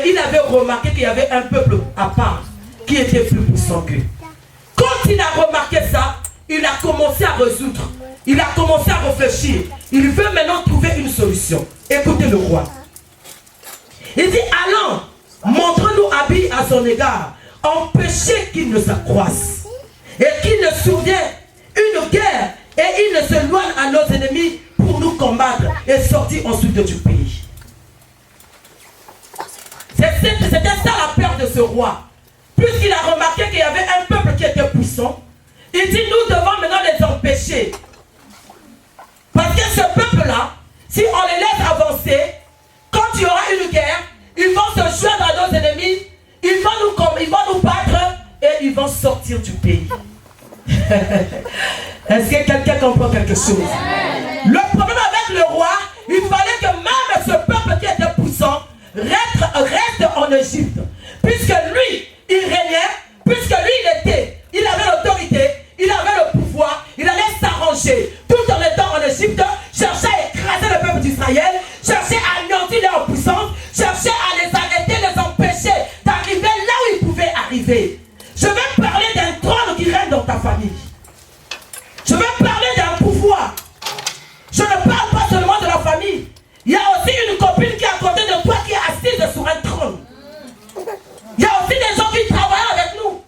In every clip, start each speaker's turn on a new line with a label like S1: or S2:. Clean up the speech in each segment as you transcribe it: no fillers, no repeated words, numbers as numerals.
S1: il avait remarqué qu'il y avait un peuple à part qui était plus puissant qu'eux. Quand il a remarqué ça, il a commencé à résoudre. Il a commencé à réfléchir. Il veut maintenant trouver une solution. Écoutez le roi. Il dit, allons, montre-nous habits à son égard, empêchez qu'il ne s'accroisse et qu'il ne souvienne une guerre et il ne se loigne à nos ennemis pour nous combattre et sortir ensuite du pays. C'était ça la peur de ce roi. Puisqu'il a remarqué qu'il y avait un peuple qui était puissant, il dit, nous devons maintenant les empêcher. Parce que ce peuple-là, si on les laisse avancer, quand il y aura une guerre, ils vont se joindre à nos ennemis, ils vont nous battre et ils vont sortir du pays. Est-ce que quelqu'un comprend quelque chose? Le problème avec le roi, il fallait que même ce peuple qui était puissant reste en Égypte. Puisque lui, il régnait, puisque lui, il avait l'autorité, il avait le pouvoir, il allait s'arranger tout en étant en Égypte, chercher à écraser le peuple d'Israël, chercher à anéantir leur puissance, chercher à les arrêter, les empêcher d'arriver là où ils pouvaient arriver. Je vais parler d'un trône qui règne dans ta famille. Je vais parler d'un pouvoir. Je ne parle pas seulement de la famille. Il y a aussi une copine qui est à côté de toi qui est assise sur un trône. Il y a aussi des gens qui travaillent avec nous.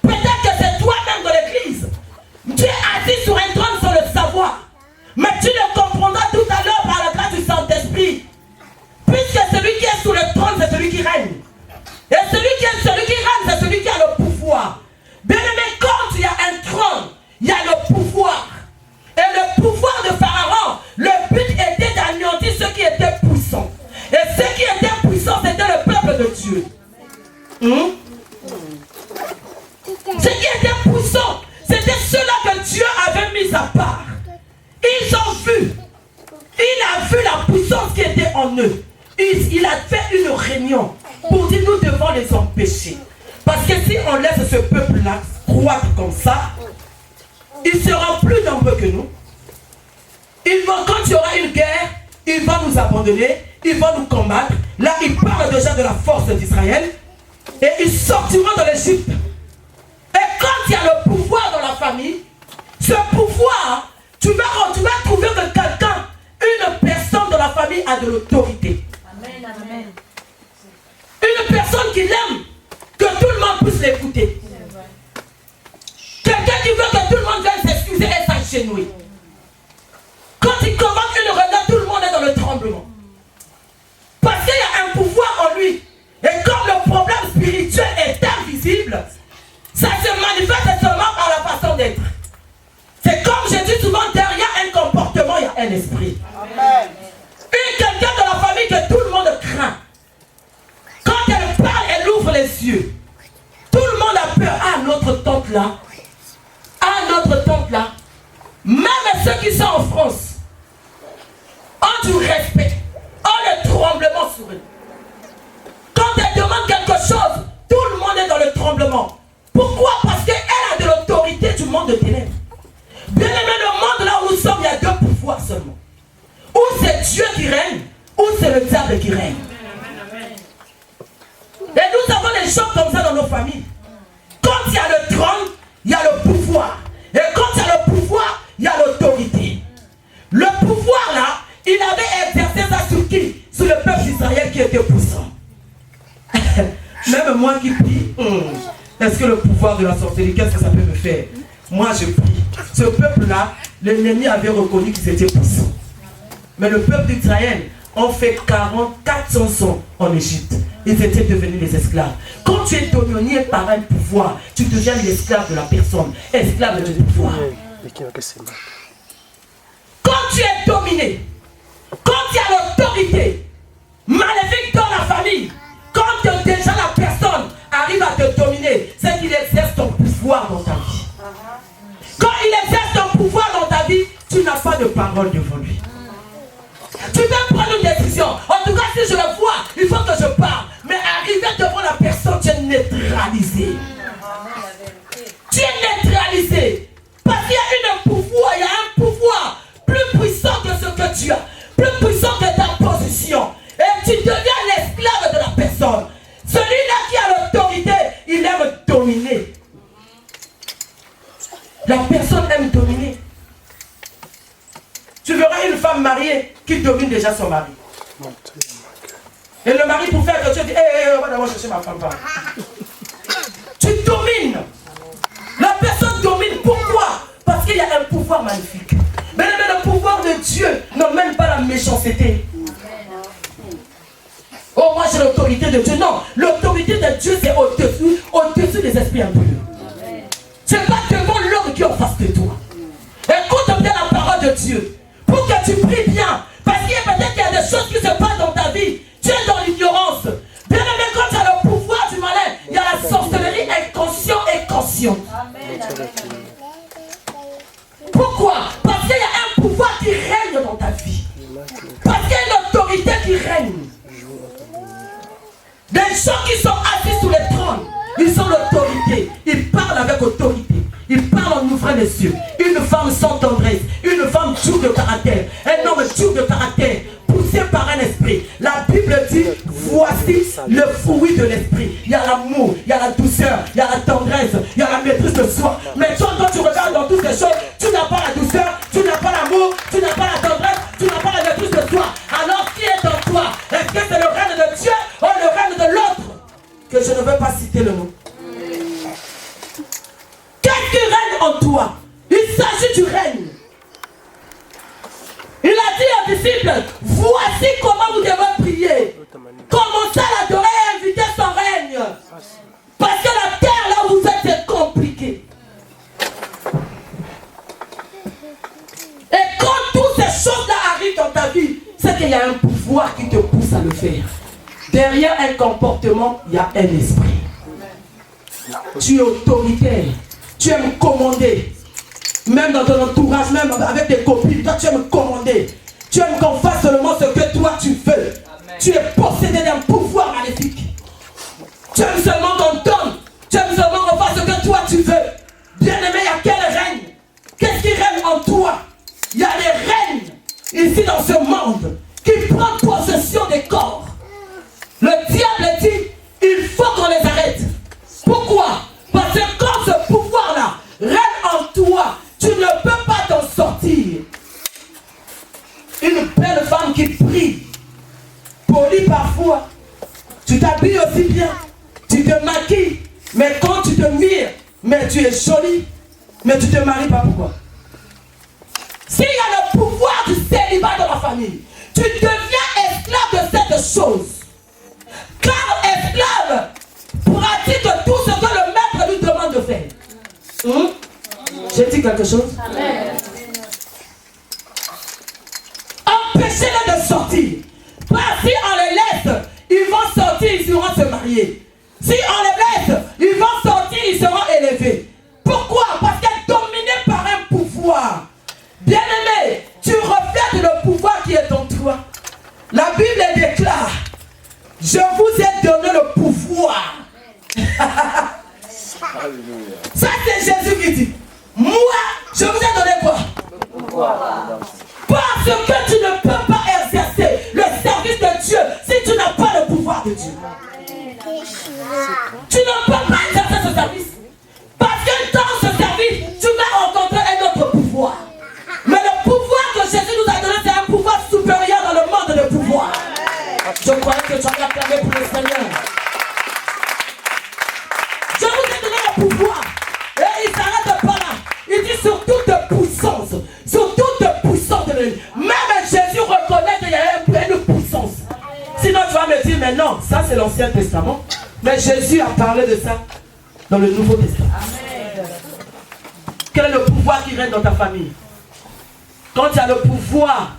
S1: Peut-être que c'est toi-même dans l'église. Tu es assis sur un trône sans le savoir. Mais tu le comprendras tout à l'heure par la grâce du Saint-Esprit. Puisque celui qui est sur le trône, c'est celui qui règne. Et celui qui règne, c'est celui qui a le pouvoir. Bien aimé, quand il y a un trône, il y a le pouvoir. Et le pouvoir de Pharaon, le but était d'anéantir ceux qui étaient puissants. Et ceux qui étaient puissants, c'était le peuple de Dieu. Ceux qui étaient puissants, c'était ceux-là que Dieu avait mis à part. Ils ont vu. Il a vu la puissance qui était en eux. Il a fait une réunion pour dire nous devons les empêcher. Parce que si on laisse ce peuple-là croître comme ça, ils seront plus nombreux que nous. Quand il y aura une guerre, ils vont nous abandonner, ils vont nous combattre. Là, il parle déjà de la force d'Israël. Et ils sortiront de l'Égypte. Et quand il y a le pouvoir dans la famille, ce pouvoir, tu vas trouver que quelqu'un, une personne dans la famille a de l'autorité.
S2: Amen, amen.
S1: Une personne qui l'aime, que tout le monde puisse l'écouter. Quelqu'un qui veut que tout le monde vienne s'excuser et s'agenouiller. Quand il convoque une regarde, tout le monde est dans le tremblement. Parce qu'il y a un pouvoir en lui. Et comme le problème spirituel est invisible, ça se manifeste seulement par la façon d'être. C'est comme je dis souvent, derrière un comportement, il y a un esprit.
S2: Amen.
S1: Quelqu'un de la famille que tout le monde craint. Quand elle parle, elle ouvre les yeux. Tout le monde a peur. Ah, notre tante là. Ah, notre tante là. Même ceux qui sont en France ont du respect, ont le tremblement sur eux. Quand elle demande quelque chose, tout le monde est dans le tremblement. Pourquoi? Parce qu'elle a de l'autorité du monde de ténèbres. Bien aimé, le monde là où nous sommes, il y a deux pouvoirs seulement. Ou c'est Dieu qui règne, ou c'est le diable qui règne. Et nous avons des choses comme ça dans nos familles. Quand il y a le trône, il y a le pouvoir. Et quand il y a le pouvoir, il y a l'autorité. Le pouvoir là, il avait exercé ça sur qui? Sur le peuple d'Israël qui était puissant. Même moi qui prie, est-ce que le pouvoir de la sorcellerie, qu'est-ce que ça peut me faire? Moi je prie. Ce peuple-là, l'ennemi avait reconnu qu'ils étaient puissants. Mais le peuple d'Israël ont fait 400 ans en Égypte. Ils étaient devenus les esclaves. Quand tu es dominé par un pouvoir, tu deviens l'esclave de la personne, esclave du pouvoir. Quand tu es dominé, quand il y a l'autorité maléfique dans la famille, quand déjà la personne arrive à te dominer, c'est qu'il exerce ton pouvoir dans ta vie. Quand il exerce ton pouvoir dans ta vie, tu n'as pas de parole devant lui. Tu peux prendre une décision. En tout cas, si je le vois, il faut que je parle. Mais arriver devant la personne, tu es neutralisé. Tu es neutralisé. Parce qu'il y a un pouvoir plus puissant que ce que tu as, plus puissant que ta position. Et tu deviens l'esclave de la personne. déjà son mari. Et le mari, pour faire quelque chose, dit on va d'abord chercher ma femme. Tu domines. La personne domine. Pourquoi? Parce qu'il y a un pouvoir magnifique. Mais le pouvoir de Dieu n'emmène pas la méchanceté. Oh, moi j'ai l'autorité de Dieu. Non, l'autorité de Dieu c'est au-dessus des esprits impurs. C'est pas devant l'homme qui est en face de toi. Écoute bien la parole de Dieu. Pour que tu pries bien. Parce qu'il y a peut-être qu'il y a des choses qui se passent dans ta vie. Tu es dans l'ignorance. Bien aimé, quand tu as le pouvoir du malin, il y a la sorcellerie inconscient et conscient. Pourquoi? Parce qu'il y a un pouvoir qui règne dans ta vie. Parce qu'il y a une autorité qui règne. Des gens qui sont assis sous les trônes, ils ont l'autorité. Ils parlent avec autorité. Ils parlent en ouvrant les yeux. Une femme sans tendresse, une femme dure de caractère, un homme dur de caractère, poussé par un esprit. La Bible dit, voici le fruit de l'esprit. Il y a l'amour, il y a la douceur, il y a la tendresse, il y a la maîtrise de soi. Mais toi, quand tu regardes dans toutes ces choses, tu n'as pas la douceur, tu n'as pas l'amour, tu n'as pas la tendresse, tu n'as pas la maîtrise de soi. Alors qui est en toi? Est-ce que c'est le règne de Dieu ou le règne de l'autre? Que je ne veux pas citer le mot. Qu'est-ce qui règne en toi? Il s'agit du règne. Il a dit aux disciples, voici comment vous devez prier. Commencez à l'adorer et inviter son règne. Parce que la terre là où vous êtes est compliquée. Et quand toutes ces choses-là arrivent dans ta vie, c'est qu'il y a un pouvoir qui te pousse à le faire. Derrière un comportement, il y a un esprit. Tu es autoritaire. Tu aimes commander. Même dans ton entourage, même avec tes copines, toi tu aimes commander. Tu aimes qu'on fasse seulement ce que toi tu veux. Amen. Tu es possédé d'un pouvoir maléfique. Tu aimes seulement qu'on donne. Tu aimes seulement qu'on fasse ce que toi tu veux. Bien aimé, il y a quel règne? Qu'est-ce qui règne en toi? Il y a des règnes ici dans ce monde qui prennent possession des corps. Le diable dit, il faut qu'on les arrête. Pourquoi? Parce que quand ce pouvoir-là règne en toi, tu ne peux pas t'en sortir. Une belle femme qui prie, polie parfois, tu t'habilles aussi bien, tu te maquilles, mais quand tu te mires, mais tu es jolie, mais tu te maries pas, pourquoi? S'il y a le pouvoir du célibat dans la famille, tu deviens esclave de cette chose. Car esclave pratique tout ce que le maître lui demande de faire. J'ai dit quelque chose? Amen. Empêchez-les de sortir. Parce si on les laisse, ils vont sortir, ils iront se marier. Si on les laisse, ils vont sortir, ils seront élevés. Pourquoi? Parce qu'elle est dominée par un pouvoir. Bien-aimé, tu reflètes le pouvoir qui est en toi. La Bible déclare, je vous ai donné le pouvoir. Ça c'est Jésus qui dit, moi je vous ai donné quoi? Le pouvoir. Parce que tu ne peux pas exercer le service de Dieu si tu n'as pas le pouvoir de Dieu. Tu ne peux pas exercer ce service. Parce que dans ce service, tu vas rencontrer un autre pouvoir. Mais le pouvoir que Jésus nous a donné, c'est un pouvoir supérieur dans le monde de pouvoir. Je croyais que tu avais acclamé pour le Seigneur. Je vous ai donné le pouvoir. Et il s'arrête pas là. Il dit sur toute puissance. Sur toute puissance de l'ennemi. Même Jésus reconnaît qu'il y a une puissance. Sinon tu vas me dire, mais non, ça c'est l'Ancien Testament. Mais Jésus a parlé de ça dans le Nouveau Testament. Amen. Quel est le pouvoir qui règne dans ta famille? Quand tu as le pouvoir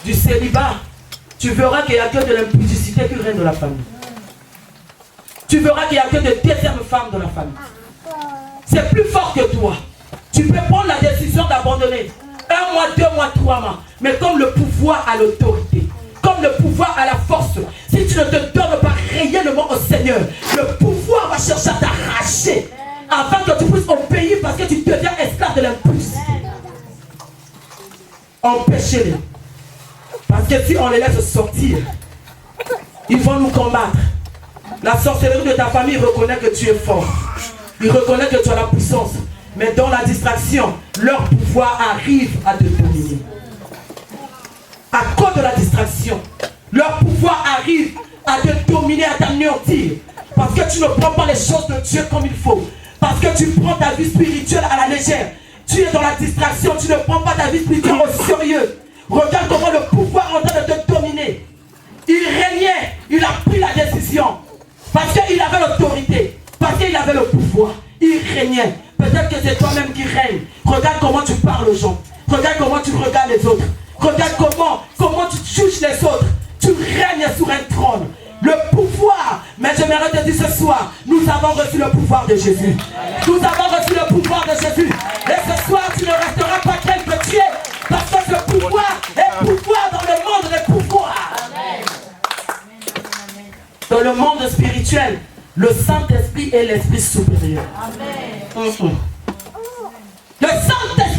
S1: du célibat, tu verras qu'il n'y a que de l'impudicité qui règne dans la famille. Tu verras qu'il n'y a que de deuxième femme dans la famille. C'est plus fort que toi. Tu peux prendre la décision d'abandonner 1 mois, 2 mois, 3 mois. Mais comme le pouvoir a l'autorité, comme le pouvoir a la force, si tu ne te donnes pas réellement au Seigneur, le pouvoir va chercher à t'arracher afin que tu puisses obéir parce que tu deviens esclave de l'impulsivité. Empêchez-les. Parce que si on les laisse sortir, ils vont nous combattre. La sorcellerie de ta famille reconnaît que tu es fort. Il reconnaît que tu as la puissance. Mais dans la distraction, leur pouvoir arrive à te dominer. À cause de la distraction. Leur pouvoir arrive à te dominer, à t'anéantir. Parce que tu ne prends pas les choses de Dieu comme il faut. Parce que tu prends ta vie spirituelle à la légère. Tu es dans la distraction, tu ne prends pas ta vie spirituelle au sérieux. Regarde comment le pouvoir est en train de te dominer. Il régnait, il a pris la décision. Parce qu'il avait l'autorité, parce qu'il avait le pouvoir. Il régnait. Peut-être que c'est toi-même qui règne. Regarde comment tu parles aux gens. Regarde comment tu regardes les autres. Regarde comment tu touches les autres. Tu règnes sur un trône. Le pouvoir. Mais j'aimerais te dire ce soir, nous avons reçu le pouvoir de Jésus. Nous avons reçu le pouvoir de Jésus. Et ce soir, tu ne resteras pas tel que tu es. Parce que ce pouvoir est pouvoir dans le monde des pouvoirs. Dans le monde spirituel, le Saint-Esprit est l'Esprit supérieur. Amen. Le Saint-Esprit